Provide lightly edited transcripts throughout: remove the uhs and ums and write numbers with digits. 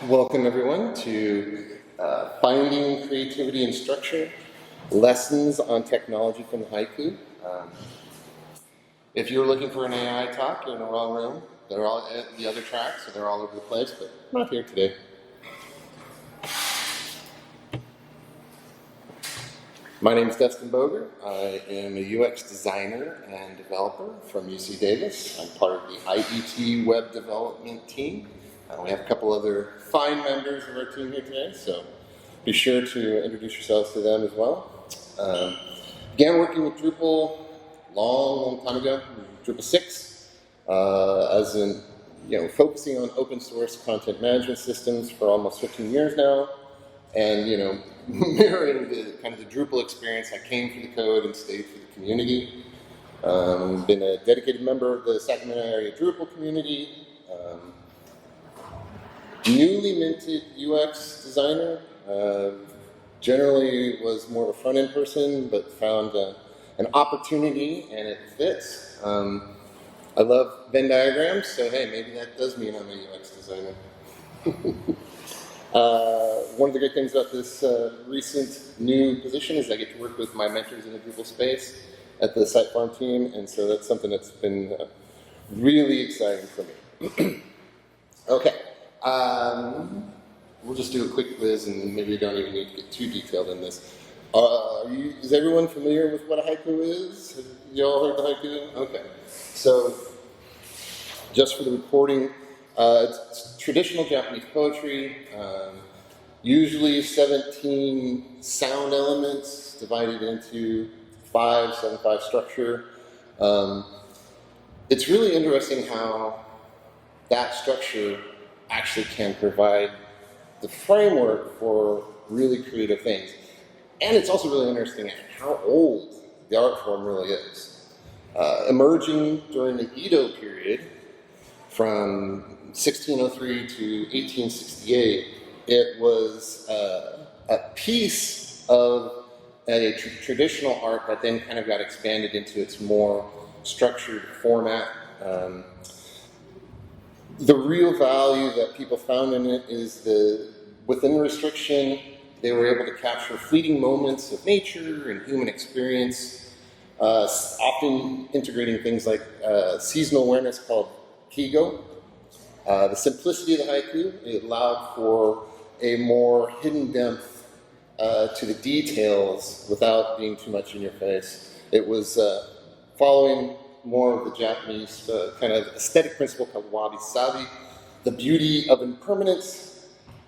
Welcome everyone to Finding Creativity and Structure, Lessons on Technology from Haiku. If you're looking for an AI talk, you're in the wrong room. They're all at the other tracks, so they're all over the place, but I'm not here today. My name is Dustin Boeger. I am a UX designer and developer from UC Davis. I'm part of the IET Web Development team. We have a couple other fine members of our team here today, so be sure to introduce yourselves to them as well. Began working with Drupal long time ago, Drupal 6, as in, focusing on open source content management systems for almost 15 years now, and mirroring the kind of the Drupal experience. I came for the code and stayed for the community. Been a dedicated member of the Sacramento area Drupal community. Newly minted UX designer. Generally was more of a front-end person, but found an opportunity and it fits. I love Venn diagrams, so hey, maybe that does mean I'm a UX designer. One of the great things about this recent new position is I get to work with my mentors in the Drupal space at the SiteFarm team, and so that's something that's been really exciting for me. Okay. We'll just do a quick quiz, and maybe we don't even need to get too detailed in this. Is everyone familiar with what a haiku is? Have you all heard the haiku? Okay. So, just for the recording, it's traditional Japanese poetry, usually 17 sound elements divided into 5/7/5 structure. It's really interesting how that structure actually can provide the framework for really creative things. And it's also really interesting how old the art form really is. Emerging during the Edo period, from 1603 to 1868, it was a piece of a traditional art that then kind of got expanded into its more structured format. The real value that people found in it is within the restriction, they were able to capture fleeting moments of nature and human experience, often integrating things like seasonal awareness called kigo. The simplicity of the haiku, it allowed for a more hidden depth to the details without being too much in your face. It was following more of the Japanese kind of aesthetic principle called wabi-sabi, the beauty of impermanence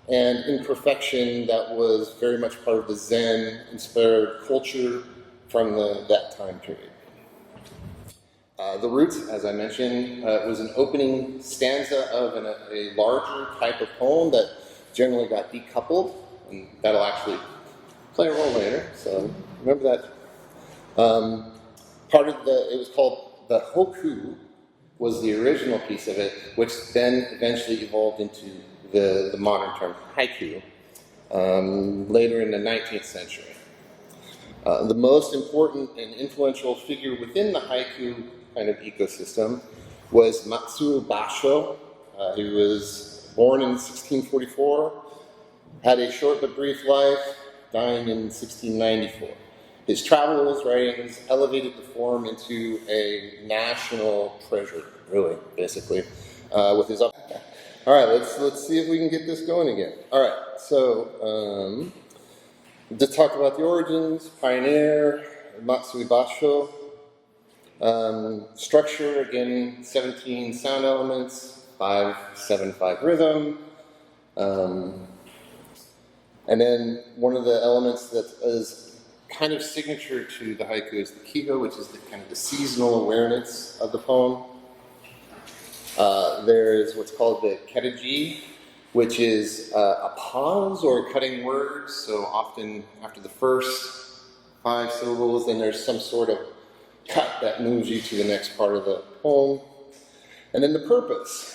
and imperfection that was very much part of the Zen-inspired culture from that time period. The roots, as I mentioned, was an opening stanza of a larger type of poem that generally got decoupled, and that'll actually play a role later, so remember that. It was called the hoku, was the original piece of it, which then eventually evolved into the modern term haiku, later in the 19th century. The most important and influential figure within the haiku kind of ecosystem was Matsuo Bashō. He was born in 1644, had a short but brief life, dying in 1694. His travels, writings elevated the form into a national treasure, really, basically, with his up. All right, let's see if we can get this going again. All right, so just talk about the origins, pioneer, Matsuo Bashō. Structure, again, 17 sound elements, 5/7/5 rhythm. And then one of the elements that is kind of signature to the haiku is the kigo, which is the kind of the seasonal awareness of the poem. There's what's called the kereji, which is a pause or cutting words. So often after the first 5 syllables, then there's some sort of cut that moves you to the next part of the poem. And then the purpose.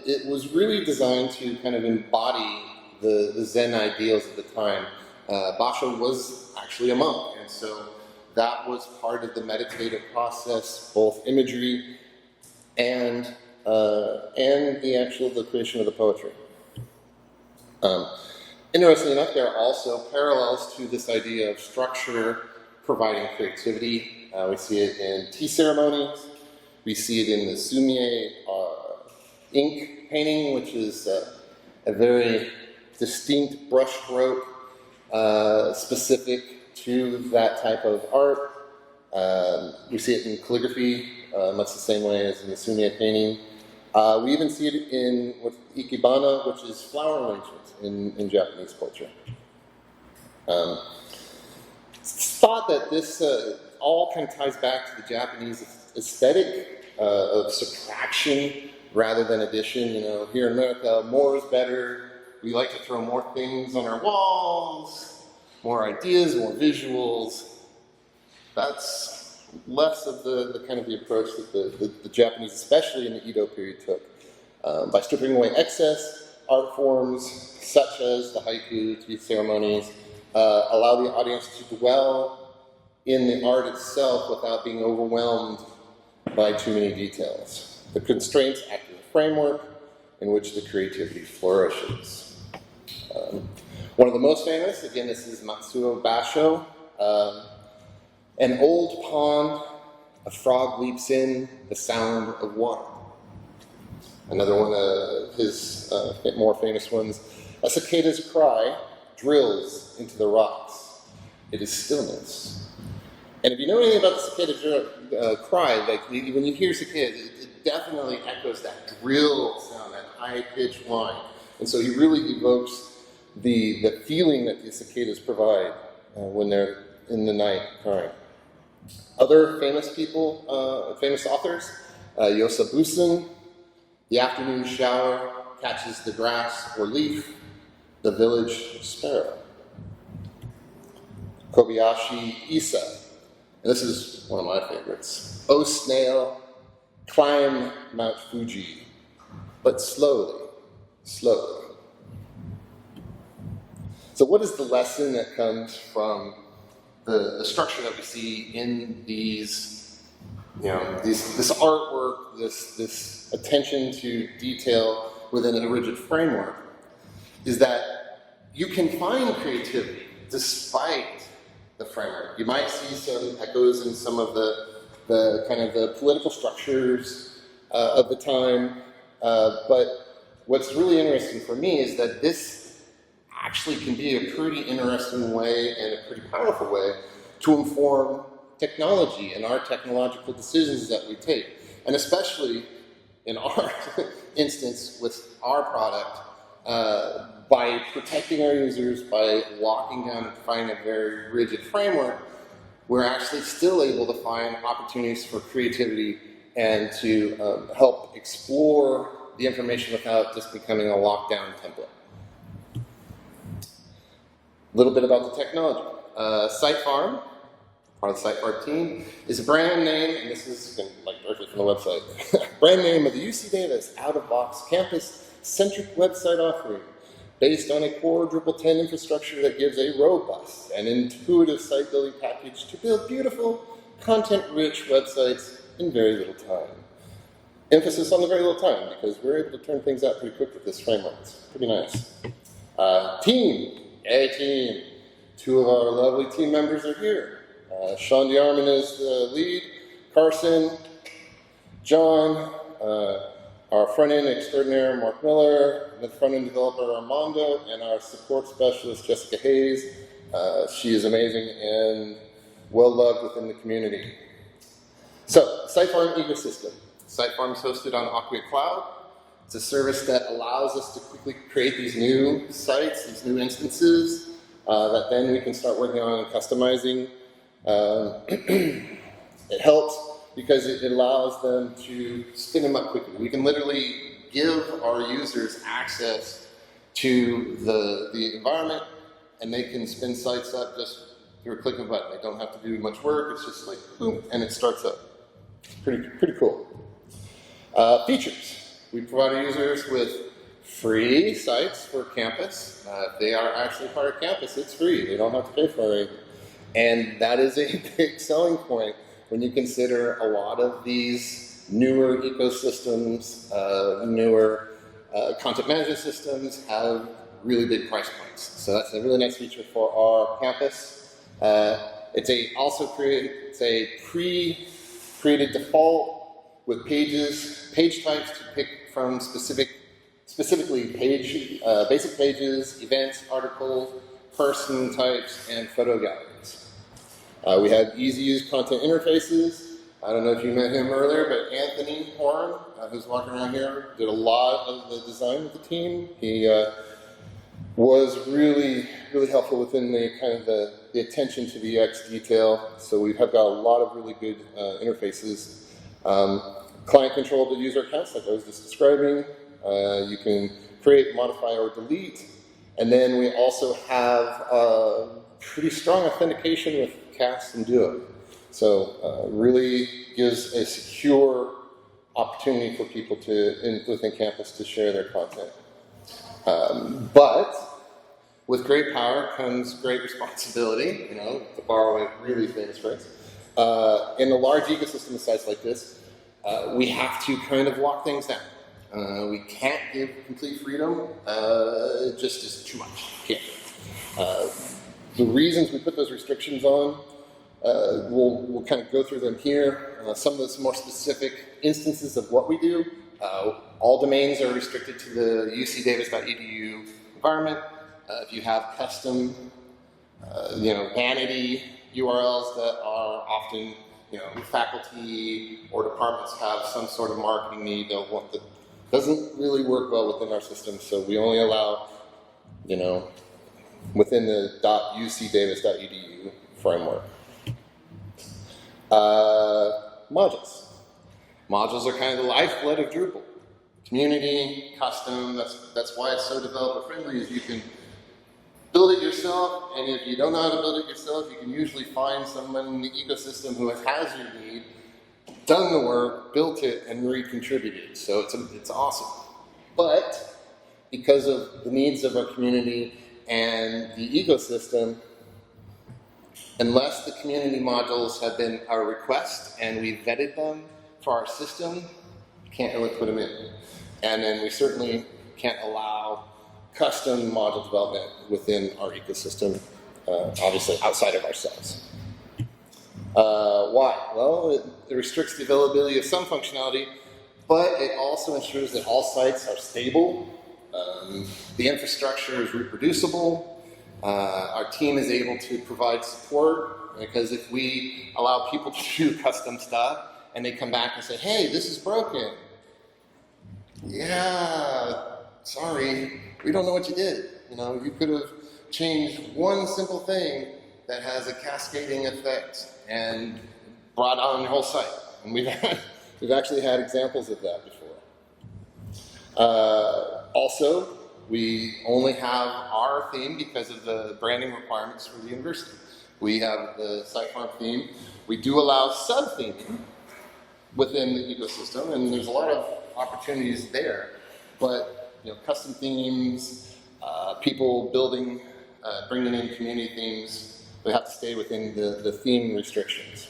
It was really designed to kind of embody the Zen ideals of the time. Bashō was actually a monk, and so that was part of the meditative process, both imagery and the creation of the poetry. Interestingly enough, there are also parallels to this idea of structure providing creativity. We see it in tea ceremonies. We see it in the sumie ink painting, which is a very distinct brushstroke specific to that type of art. We see it in calligraphy, much the same way as in the sumie painting. We even see it in ikebana, which is flower arrangement in Japanese culture. It's thought that this all kind of ties back to the Japanese aesthetic of subtraction rather than addition. You know, here in America, more is better. We like to throw more things on our walls, more ideas, more visuals. That's less of the kind of the approach that the Japanese, especially in the Edo period, took. By stripping away excess, art forms such as the haiku, tea ceremonies, allow the audience to dwell in the art itself without being overwhelmed by too many details. The constraints act as a framework in which the creativity flourishes. One of the most famous, again, this is Matsuo Bashō. An old pond, a frog leaps in, the sound of water. Another one of his more famous ones, a cicada's cry drills into the rocks. It is stillness. And if you know anything about the cicada cry, like when you hear cicadas, it definitely echoes that drill sound, that high-pitched whine. And so he really evokes the feeling that the cicadas provide when they're in the night crying. Other famous people, famous authors, Yosabusen, the afternoon shower catches the grass or leaf, the village sparrow. Kobayashi Isa, and this is one of my favorites. O snail, climb Mount Fuji, but slowly, slowly. So what is the lesson that comes from the structure that we see in these, this artwork, this attention to detail within a rigid framework, is that you can find creativity despite the framework. You might see some echoes in some of the kind of the political structures of the time, but what's really interesting for me is that this actually can be a pretty interesting way and a pretty powerful way to inform technology and our technological decisions that we take. And especially in our instance with our product, by protecting our users, by locking down and defining a very rigid framework, we're actually still able to find opportunities for creativity and to help explore the information without just becoming a lockdown template. A little bit about the technology. SiteFarm, part of the SiteFarm team, is a brand name, and this is directly from the website, brand name of the UC Davis out-of-box campus-centric website offering based on a core Drupal 10 infrastructure that gives a robust and intuitive site building package to build beautiful, content-rich websites in very little time. Emphasis on the very little time, because we're able to turn things out pretty quick with this framework. It's pretty nice. Team. Yay, team. Two of our lovely team members are here. Sean DeArmond is the lead. Carson, John, our front-end extraordinaire, Mark Miller, the front-end developer, Armando, and our support specialist, Jessica Hayes. She is amazing and well-loved within the community. So, SiteFarm ecosystem. SiteFarm is hosted on Acquia Cloud. It's a service that allows us to quickly create these new sites, these new instances, that then we can start working on and customizing. It helps because it allows them to spin them up quickly. We can literally give our users access to the environment, and they can spin sites up just through a click of a button. They don't have to do much work. It's just like, boom, and it starts up. It's pretty cool. Features. We provide our users with free sites for campus. If they are actually part of campus, it's free. They don't have to pay for it. And that is a big selling point when you consider a lot of these newer ecosystems, newer content management systems have really big price points. So that's a really nice feature for our campus. It's a pre-created default with page types to pick from specifically basic pages, events, articles, person types, and photo galleries. We have easy-to-use content interfaces. I don't know if you met him earlier, but Anthony Horn, who's walking around here, did a lot of the design with the team. He was really, really helpful within the kind of the attention to the UX detail. So we have got a lot of really good interfaces. Client controlled user accounts, like I was just describing. You can create, modify, or delete. And then we also have pretty strong authentication with Cast and Duo. So really gives a secure opportunity for people within campus to share their content. But with great power comes great responsibility, to borrow a really famous phrase. In a large ecosystem of sites like this, we have to kind of lock things down. We can't give complete freedom. It just is too much. Can't. The reasons we put those restrictions on, we'll kind of go through them here. Some of the more specific instances of what we do. All domains are restricted to the UC Davis IET environment. If you have custom, vanity URLs that are often, faculty or departments have some sort of marketing need they'll want that doesn't really work well within our system. So we only allow, within the .ucdavis.edu framework. Modules. Modules are kind of the lifeblood of Drupal. Community, custom, that's why it's so developer friendly, is you can build it yourself, and if you don't know how to build it yourself, you can usually find someone in the ecosystem who has your need, done the work, built it, and recontributed. So it's awesome. But because of the needs of our community and the ecosystem, unless the community modules have been our request and we vetted them for our system, can't really put them in. And then we certainly can't allow custom module development within our ecosystem, obviously outside of ourselves. Why? Well, it restricts the availability of some functionality, but it also ensures that all sites are stable, the infrastructure is reproducible, our team is able to provide support, because if we allow people to do custom stuff and they come back and say, hey, this is broken. Yeah, sorry, we don't know what you did. You could have changed one simple thing that has a cascading effect and brought on your whole site. And we've actually had examples of that before. Also, we only have our theme because of the branding requirements for the university. We have the SiteFarm theme. We do allow sub-theming within the ecosystem, and there's a lot of opportunities there. But custom themes, people building, bringing in community themes, they have to stay within the theme restrictions.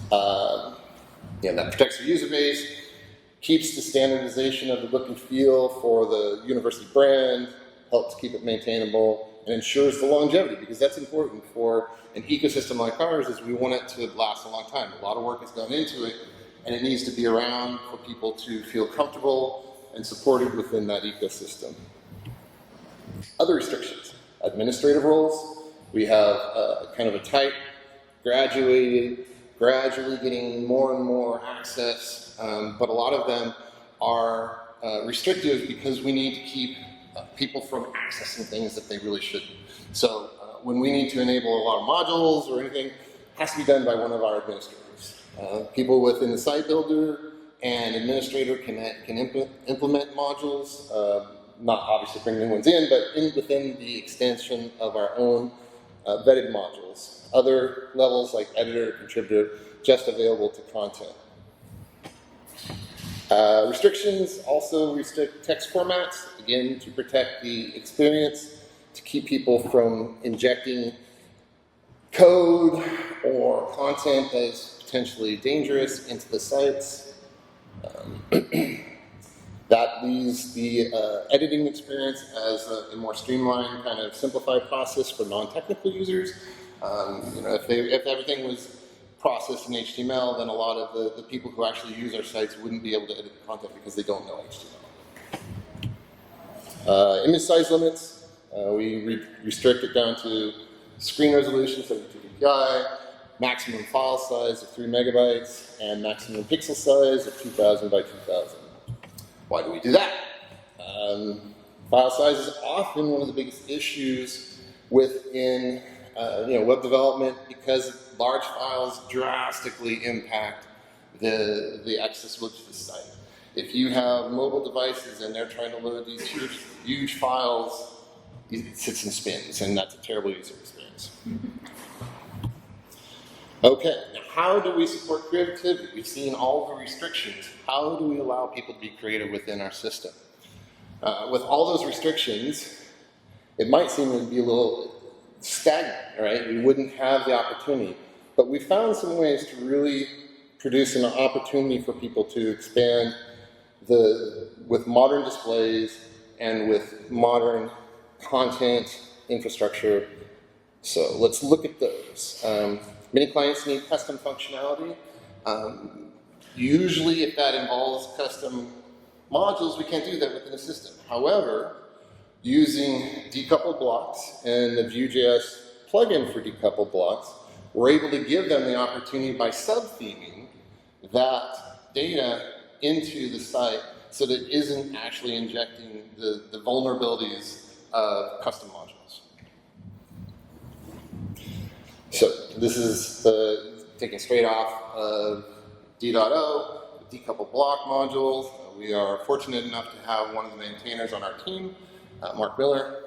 That protects the user base, keeps the standardization of the look and feel for the university brand, helps keep it maintainable, and ensures the longevity, because that's important for an ecosystem like ours, is we want it to last a long time. A lot of work has gone into it, and it needs to be around for people to feel comfortable and supported within that ecosystem. Other restrictions. Administrative roles. We have kind of a tight, gradually getting more and more access, but a lot of them are restrictive because we need to keep people from accessing things that they really shouldn't. So when we need to enable a lot of modules or anything, it has to be done by one of our administrators. People within the site builder and administrator can implement modules, not obviously bring new ones in, but within the extension of our own vetted modules. Other levels like editor, contributor, just available to content. Restrictions also restrict text formats, again, to protect the experience, to keep people from injecting code or content that is potentially dangerous into the sites. That leaves the editing experience as a more streamlined, kind of simplified process for non-technical users. If everything was processed in HTML, then a lot of the people who actually use our sites wouldn't be able to edit the content because they don't know HTML. Image size limits, we restrict it down to screen resolution, 72 dpi, maximum file size of 3 megabytes, and maximum pixel size of 2000 by 2000. Why do we do that? File size is often one of the biggest issues within web development because large files drastically impact the accessibility to the site. If you have mobile devices and they're trying to load these huge files, it sits and spins, and that's a terrible user experience. Okay, now how do we support creativity? We've seen all the restrictions. How do we allow people to be creative within our system? With all those restrictions, it might seem to be a little stagnant, right? We wouldn't have the opportunity. But we found some ways to really produce an opportunity for people to expand with modern displays and with modern content infrastructure. So let's look at those. Many clients need custom functionality. Usually, if that involves custom modules, we can't do that within the system. However, using decoupled blocks and the Vue.js plugin for decoupled blocks, we're able to give them the opportunity by sub-theming that data into the site so that it isn't actually injecting the vulnerabilities of custom modules. So this is taken straight off of D.O, decoupled block modules. We are fortunate enough to have one of the maintainers on our team, Mark Miller.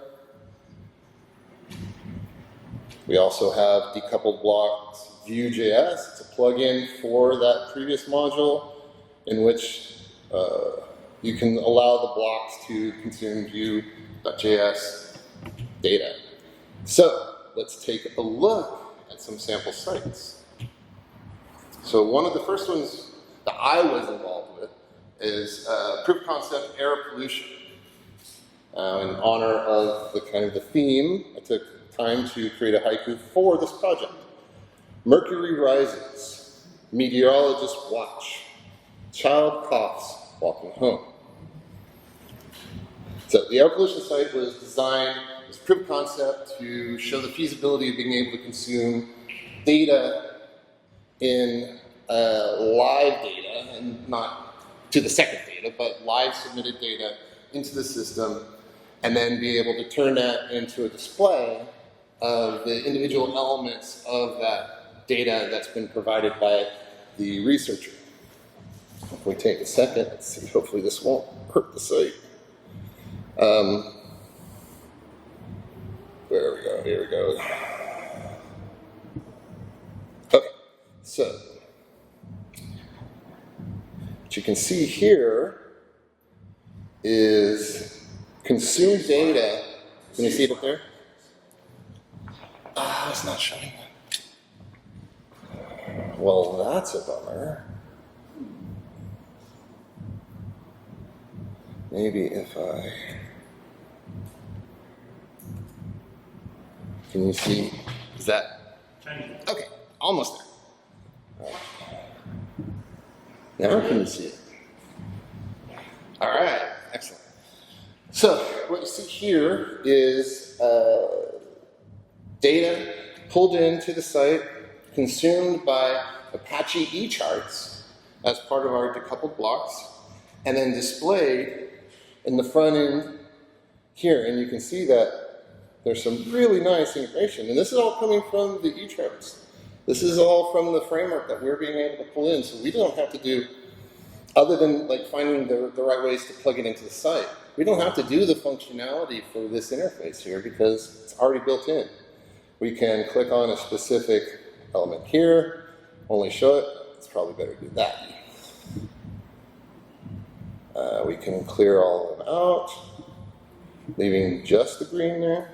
We also have decoupled blocks Vue.js. It's a plugin for that previous module in which you can allow the blocks to consume Vue.js data. So let's take a look at some sample sites. So one of the first ones that I was involved with is proof of concept air pollution. In honor of the theme, I took time to create a haiku for this project. Mercury rises, meteorologists watch, child coughs walking home. So the air pollution site was designed as proof of concept to show the feasibility of being able to consume data in live data, and not to the second data, but live submitted data into the system, and then be able to turn that into a display of the individual elements of that data that's been provided by the researcher. If we take a second, let's see, hopefully this won't hurt the site. There we go, here we go. Okay, so what you can see here is consumed data. Can you see it up there? It's not showing that. Well, that's a bummer. Maybe if I... Can you see? Is that? Okay, almost there. Now can you see it? All right, excellent. So what you see here is data pulled into the site, consumed by Apache eCharts as part of our decoupled blocks, and then displayed in the front end here. And you can see that there's some really nice integration. And this is all coming from the eCharts. This is all from the framework that we're being able to pull in. So we don't have to do, other than finding the right ways to plug it into the site, we don't have to do the functionality for this interface here because it's already built in. We can click on a specific element here, only show it. It's probably better to do that. We can clear all of them out, leaving just the green there.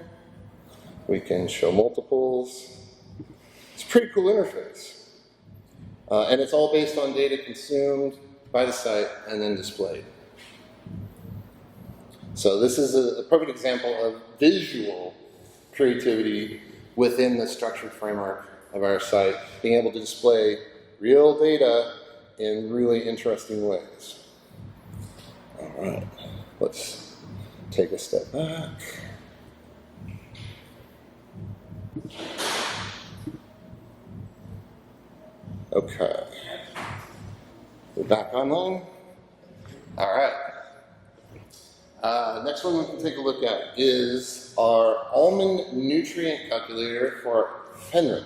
We can show multiples. It's a pretty cool interface. And it's all based on data consumed by the site and then displayed. So this is a perfect example of visual creativity within the structured framework of our site, being able to display real data in really interesting ways. All right, let's take a step back. Okay, we're back online. All right. Next one we can take a look at is our almond nutrient calculator for Fenric.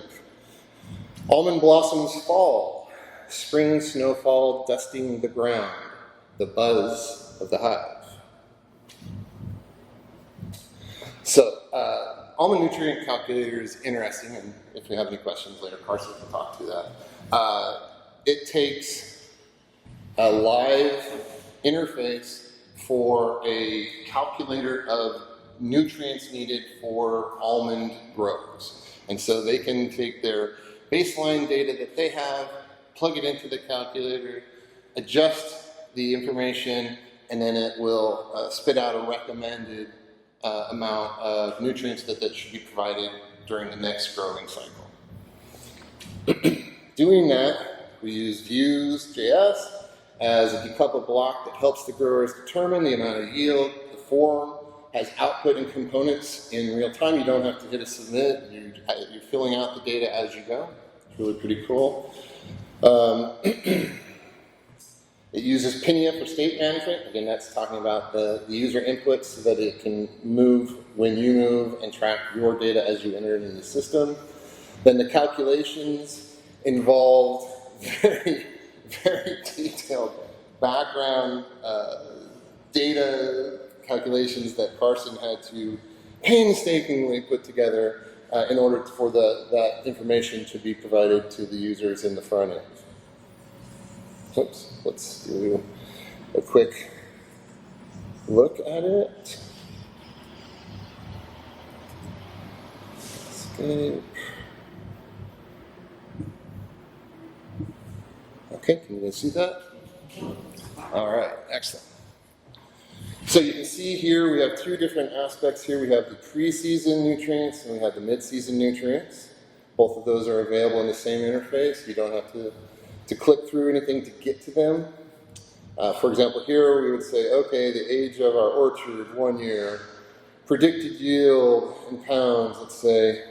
Almond blossoms fall, spring snowfall dusting the ground, the buzz of the hive. So, almond nutrient calculator is interesting, and if you have any questions later, Carson can talk to that. It takes a live interface for a calculator of nutrients needed for almond growers. And so they can take their baseline data that they have, plug it into the calculator, adjust the information, and then it will spit out a recommended amount of nutrients that should be provided during the next growing cycle. Doing that, we use views.js as a decoupled block that helps the growers determine the amount of yield. The form has output and components in real time. You don't have to hit a submit. You're filling out the data as you go. It's really pretty cool. It uses Pinia for state management. Again, that's talking about the user inputs so that it can move when you move and track your data as you enter it in the system. Then the calculations involved very detailed background data calculations that Carson had to painstakingly put together in order for that information to be provided to the users in the front end. Oops, let's do a quick look at it. Escape. Okay, can you guys see that? All right, excellent. So you can see here we have two different aspects here. We have the pre-season nutrients and we have the mid-season nutrients. Both of those are available in the same interface. You don't have to click through anything to get to them. For example, here we would say, okay, the age of our orchard, 1 year. Predicted yield in pounds, let's say.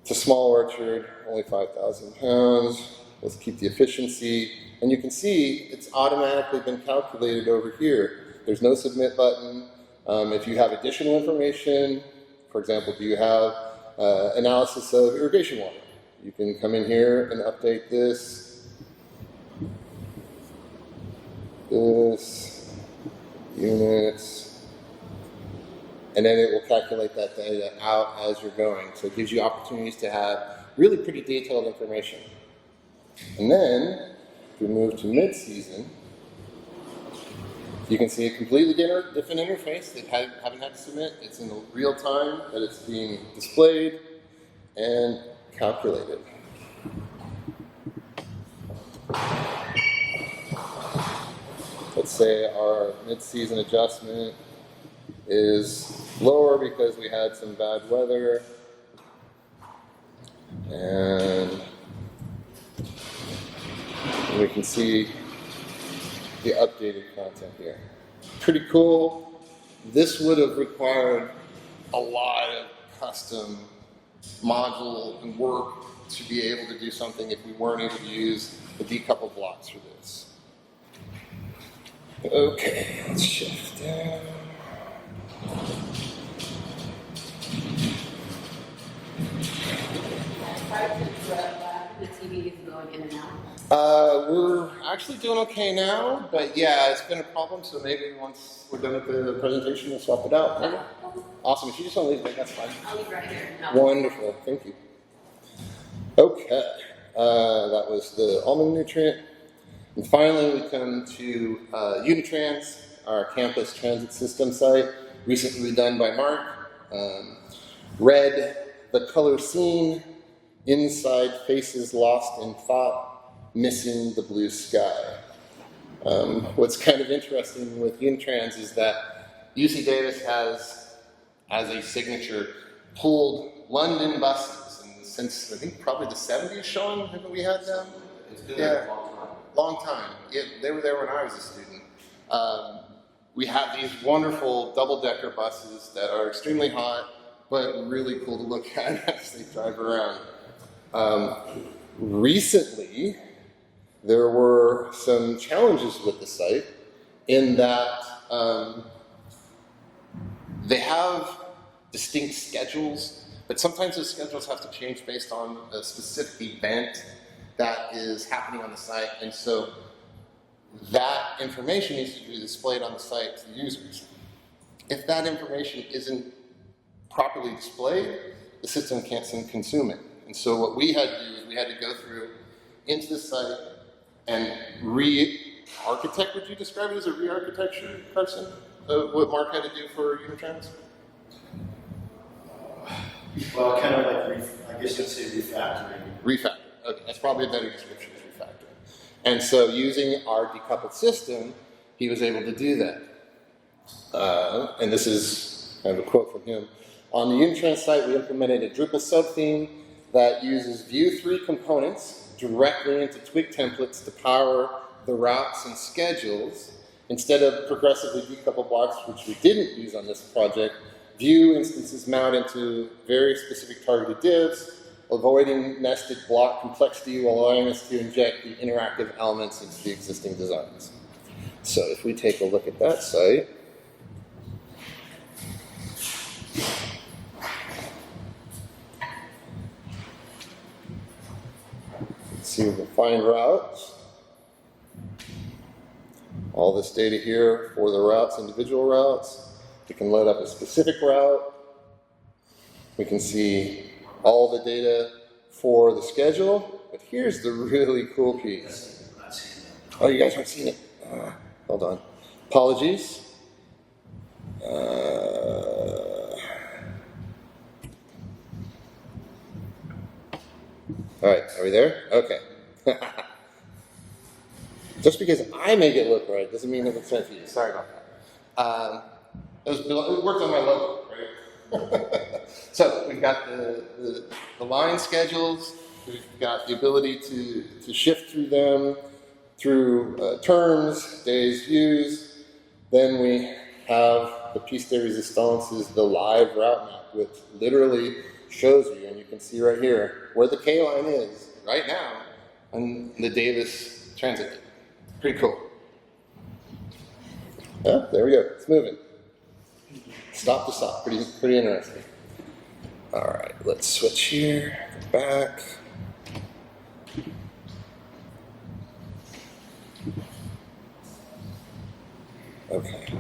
It's a small orchard, only 5,000 pounds. Let's keep the efficiency. And you can see it's automatically been calculated over here. There's no submit button. If you have additional information, for example, do you have analysis of irrigation water? You can come in here and update this, units, and then it will calculate that data out as you're going. So it gives you opportunities to have really pretty detailed information. And then, if we move to mid-season, you can see a completely different interface. They haven't had to submit. It's in real time that it's being displayed and calculated. Let's say our mid-season adjustment is lower because we had some bad weather. And we can see the updated content here. Pretty cool. This would have required a lot of custom module and work to be able to do something if we weren't able to use the decoupled blocks for this. Okay, let's shift down. The TV is going in and out. We're actually doing okay now, but yeah, it's been a problem, so maybe once we're done with the presentation, we'll swap it out. Okay? Awesome. If you just want to leave it, that's fine. I'll leave right here. No. Wonderful. Thank you. Okay. That was the almond nutrient. And finally, we come to Unitrans, our campus transit system site, recently done by Mark. Red, the color seen, inside faces lost in thought, missing the blue sky. What's kind of interesting with Unitrans is that UC Davis has, as a signature, pulled London buses, and since I think probably the 70s, Sean, haven't we had them? It's been there a long time. Long time. Yeah, they were there when I was a student. We have these wonderful double-decker buses that are extremely hot, but really cool to look at as they drive around. Recently, there were some challenges with the site in that they have distinct schedules, but sometimes those schedules have to change based on a specific event that is happening on the site, and so that information needs to be displayed on the site to the users. If that information isn't properly displayed, the system can't consume it. And so what we had to do is we had to go through into the site and re-architect. Would you describe it as a re-architecture, Carson, of what Mark had to do for Unitrans? Well, kind of like, I guess you'd say refactoring. Refactor. Okay, that's probably a better description of refactoring. And so using our decoupled system, he was able to do that. And this is kind of a quote from him. On the Unitrans site, we implemented a Drupal subtheme that uses Vue 3 components directly into Twig templates to power the routes and schedules. Instead of progressively decoupled blocks, which we didn't use on this project, Vue instances mount into very specific targeted divs, avoiding nested block complexity while allowing us to inject the interactive elements into the existing designs. So if we take a look at that site, let's see, we can find routes. All this data here for the routes, individual routes. We can load up a specific route. We can see all the data for the schedule. But here's the really cool piece. Oh, you guys aren't seeing it? Hold on. Apologies. All right, are we there? Okay. Just because I make it look right doesn't mean that it's meant for you. Sorry about that. It worked on my logo, right? So we've got the line schedules. We've got the ability to shift through them, through terms, days, views. Then we have the piece de resistance, is the live route map, which literally shows you, and you can see right here, where the K line is right now on the Davis transit. Pretty cool. Oh, there we go. It's moving. Stop to stop. Pretty interesting. All right, let's switch here. Go back. Okay.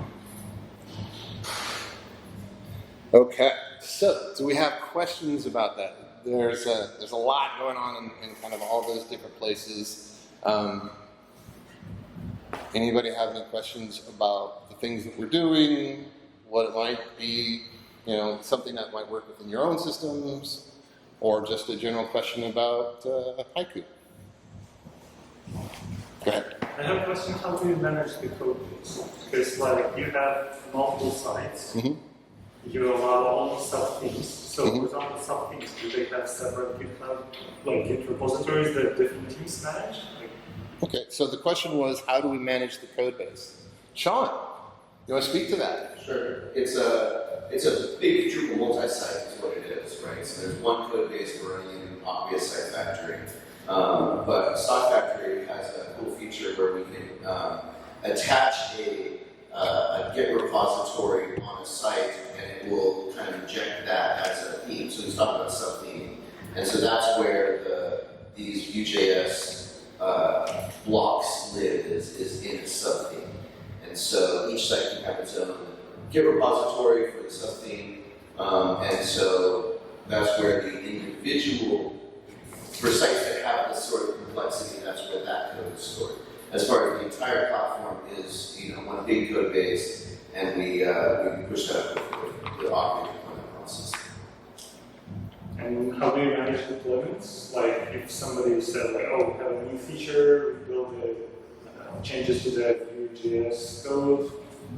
Okay. So, do we have questions about that? There's a lot going on in kind of all those different places. Anybody have any questions about the things that we're doing? What it might be, something that might work within your own systems, or just a general question about Haiku? Go ahead. I have a question: how do you manage the code base? Because you have multiple sites, you allow all sub-themes. So with all the sub-themes, do they have separate Git repositories that different teams manage? Okay, so the question was, how do we manage the code base? Sean, you want to speak to that? Sure. It's a big Drupal multi-site is what it is, right? So there's one code base running in obvious site factory. But Stock Factory has a cool feature where we can attach a Git repository on a site, and it will kind of inject that as a theme. So he's talking about sub-theming. And so that's where these Vue.js blocks live, is in a sub-theme. And so each site can have its own Git repository for the sub-theme. And so that's where the individual, for sites that have this sort of complexity, that's where that code is stored. As far as the entire platform is, one big code base, and we push that with the automated deployment process. And how do you manage deployments? Like if somebody said we have a new feature, we build the changes to the Vue.js code,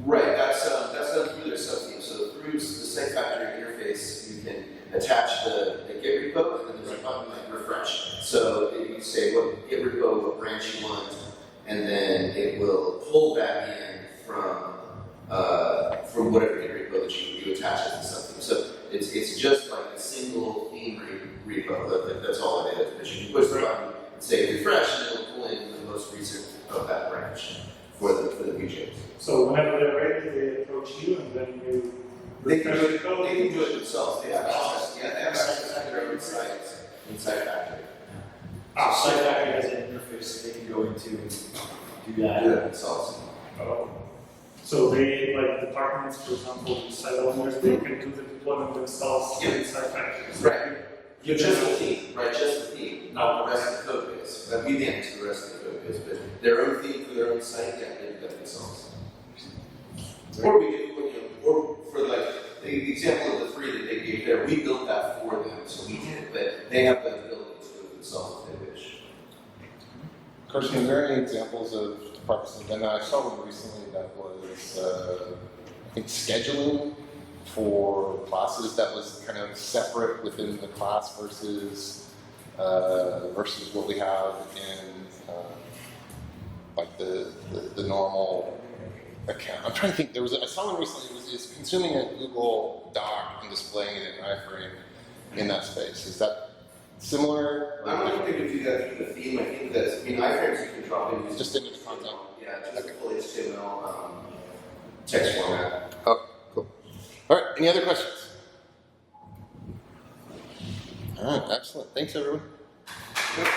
Right, that's done through their subtheme. So through the site factory interface, you can attach the Git repo, and there's a button like refresh. So you say what Git repo, what branch you want, and then it will pull that in from whatever Git repo that you attach as the subtheme. So it's just like a single theme repo. That's all it is. But you can push the button and say refresh, and it'll pull in the most recent of that branch for the VJs. So whenever they're ready, they approach you, and then you. They can do it themselves. They have access. Yeah, they have access to their own sites inside Factory. So SiteFactory has an interface that they can go into and do that. Do that themselves. Oh. So they, like departments, for example, site owners, they can do the deployment themselves Yeah. inside factories. Right. You're just the theme, right? Just the theme, not the rest of the code base. But we manage the rest of the code base, but their own theme for their own site, yeah, they do that themselves. Or we do, or for like the example of the 3 that they gave there, we built that for them, so we did, but they have the ability to do it themselves if they wish. Carson, are there any examples of departments? And I saw one recently that was, I think, scheduling for classes that was kind of separate within the class versus what we have in like the normal account. I'm trying to think. I saw one recently. It was consuming a Google Doc and displaying it in iframe in that space. Is that similar? I don't think they would do that through the theme. I think that, iframes you can drop in using Just into the content. Yeah, just a full HTML text format. Oh, cool. All right. Any other questions? All right. Excellent. Thanks, everyone. Yep.